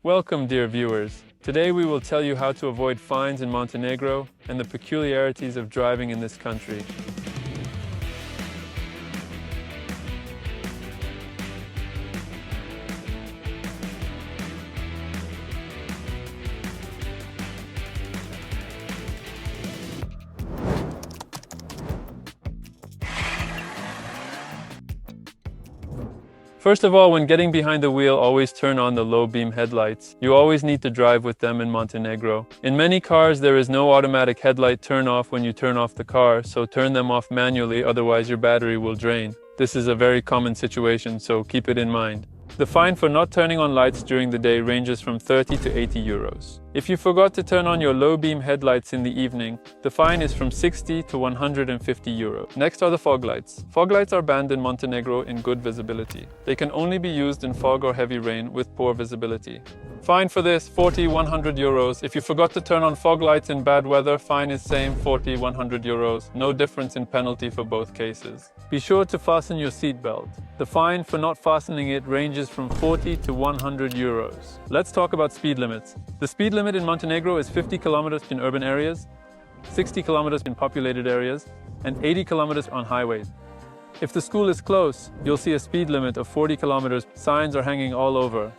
Welcome, dear viewers. Today we will tell you how to avoid fines in Montenegro and the peculiarities of driving in this country. First of all, when getting behind the wheel, always turn on the low beam headlights. You always need to drive with them in Montenegro. In many cars, there is no automatic headlight turn off when you turn off the car, so turn them off manually, otherwise your battery will drain. This is a very common situation, so keep it in mind. The fine for not turning on lights during the day ranges from 30 to 80 euros. If you forgot to turn on your low beam headlights in the evening, the fine is from 60 to 150 euros. Next are the fog lights. Fog lights are banned in Montenegro in good visibility. They can only be used in fog or heavy rain with poor visibility. Fine for this, 100 euros. If you forgot to turn on fog lights in bad weather, fine is same, 100 euros. No difference in penalty for both cases. Be sure to fasten your seatbelt. The fine for not fastening it ranges from 40 to 100 euros. Let's talk about speed limits. The speed limit in Montenegro is 50 kilometers in urban areas, 60 kilometers in populated areas, and 80 kilometers on highways. If the school is close, you'll see a speed limit of 40 kilometers. Signs are hanging all over.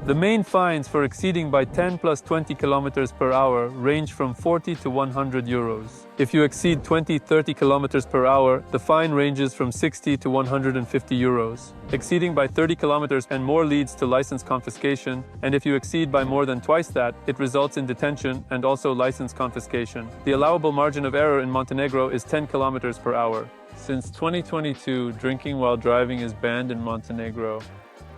The main fines for exceeding by 10 plus 20 kilometers per hour range from 40 to 100 euros. If you exceed 20-30 kilometers per hour, the fine ranges from 60 to 150 euros. Exceeding by 30 kilometers and more leads to license confiscation, and if you exceed by more than twice that, it results in detention and also license confiscation. The allowable margin of error in Montenegro is 10 kilometers per hour. Since 2022, drinking while driving is banned in Montenegro.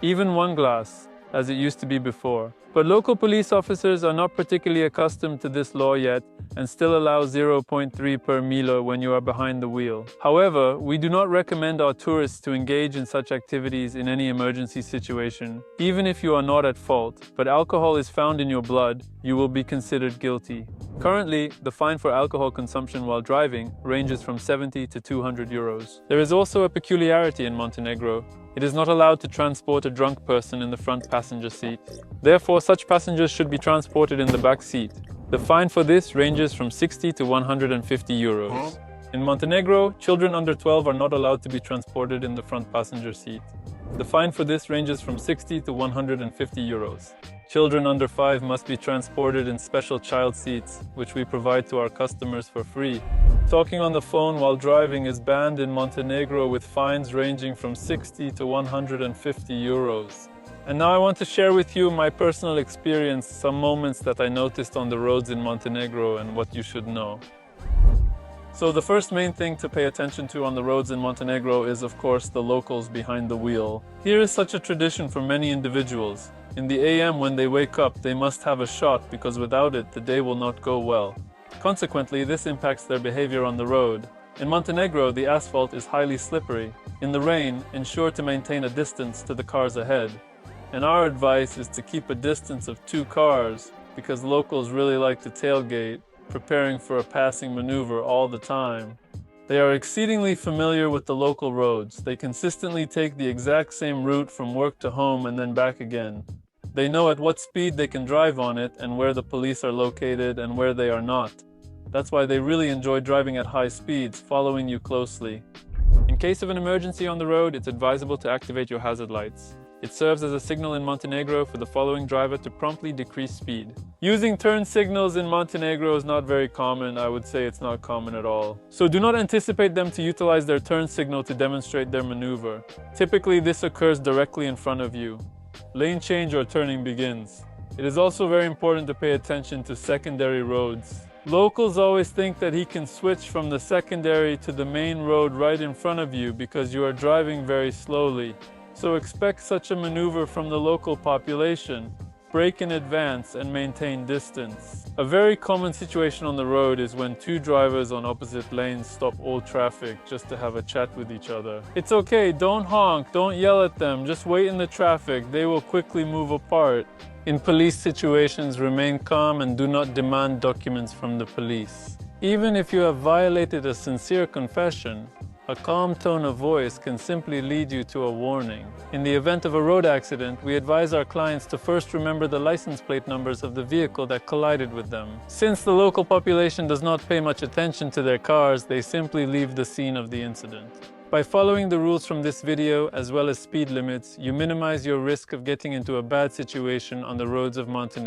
Even one glass, as it used to be before. But local police officers are not particularly accustomed to this law yet and still allow 0.3 per milo when you are behind the wheel. However, we do not recommend our tourists to engage in such activities in any emergency situation. Even if you are not at fault, but alcohol is found in your blood, you will be considered guilty. Currently, the fine for alcohol consumption while driving ranges from 70 to 200 euros. There is also a peculiarity in Montenegro. It is not allowed to transport a drunk person in the front passenger seat. Therefore, such passengers should be transported in the back seat. The fine for this ranges from 60 to 150 euros. In Montenegro, children under 12 are not allowed to be transported in the front passenger seat. The fine for this ranges from 60 to 150 euros. Children under 5 must be transported in special child seats, which we provide to our customers for free. Talking on the phone while driving is banned in Montenegro with fines ranging from 60 to 150 euros. And now I want to share with you my personal experience, some moments that I noticed on the roads in Montenegro and what you should know. So the first main thing to pay attention to on the roads in Montenegro is, of course, the locals behind the wheel. Here is such a tradition for many individuals. In the AM when they wake up, they must have a shot because without it, the day will not go well. Consequently, this impacts their behavior on the road. In Montenegro, the asphalt is highly slippery. In the rain, ensure to maintain a distance to the cars ahead. And our advice is to keep a distance of 2 cars because locals really like to tailgate, preparing for a passing maneuver all the time. They are exceedingly familiar with the local roads. They consistently take the exact same route from work to home and then back again. They know at what speed they can drive on it and where the police are located and where they are not. That's why they really enjoy driving at high speeds, following you closely. In case of an emergency on the road, it's advisable to activate your hazard lights. It serves as a signal in Montenegro for the following driver to promptly decrease speed. Using turn signals in Montenegro is not very common. I would say it's not common at all. So do not anticipate them to utilize their turn signal to demonstrate their maneuver. Typically, this occurs directly in front of you. Lane change or turning begins. It is also very important to pay attention to secondary roads. Locals always think that he can switch from the secondary to the main road right in front of you because you are driving very slowly. So expect such a maneuver from the local population. Brake in advance and maintain distance. A very common situation on the road is when 2 drivers on opposite lanes stop all traffic just to have a chat with each other. It's okay, don't honk, don't yell at them, just wait in the traffic, they will quickly move apart. In police situations, remain calm and do not demand documents from the police. Even if you have violated a sincere confession, A calm tone of voice can simply lead you to a warning. In the event of a road accident, we advise our clients to first remember the license plate numbers of the vehicle that collided with them. Since the local population does not pay much attention to their cars, they simply leave the scene of the incident. By following the rules from this video, as well as speed limits, you minimize your risk of getting into a bad situation on the roads of Montenegro.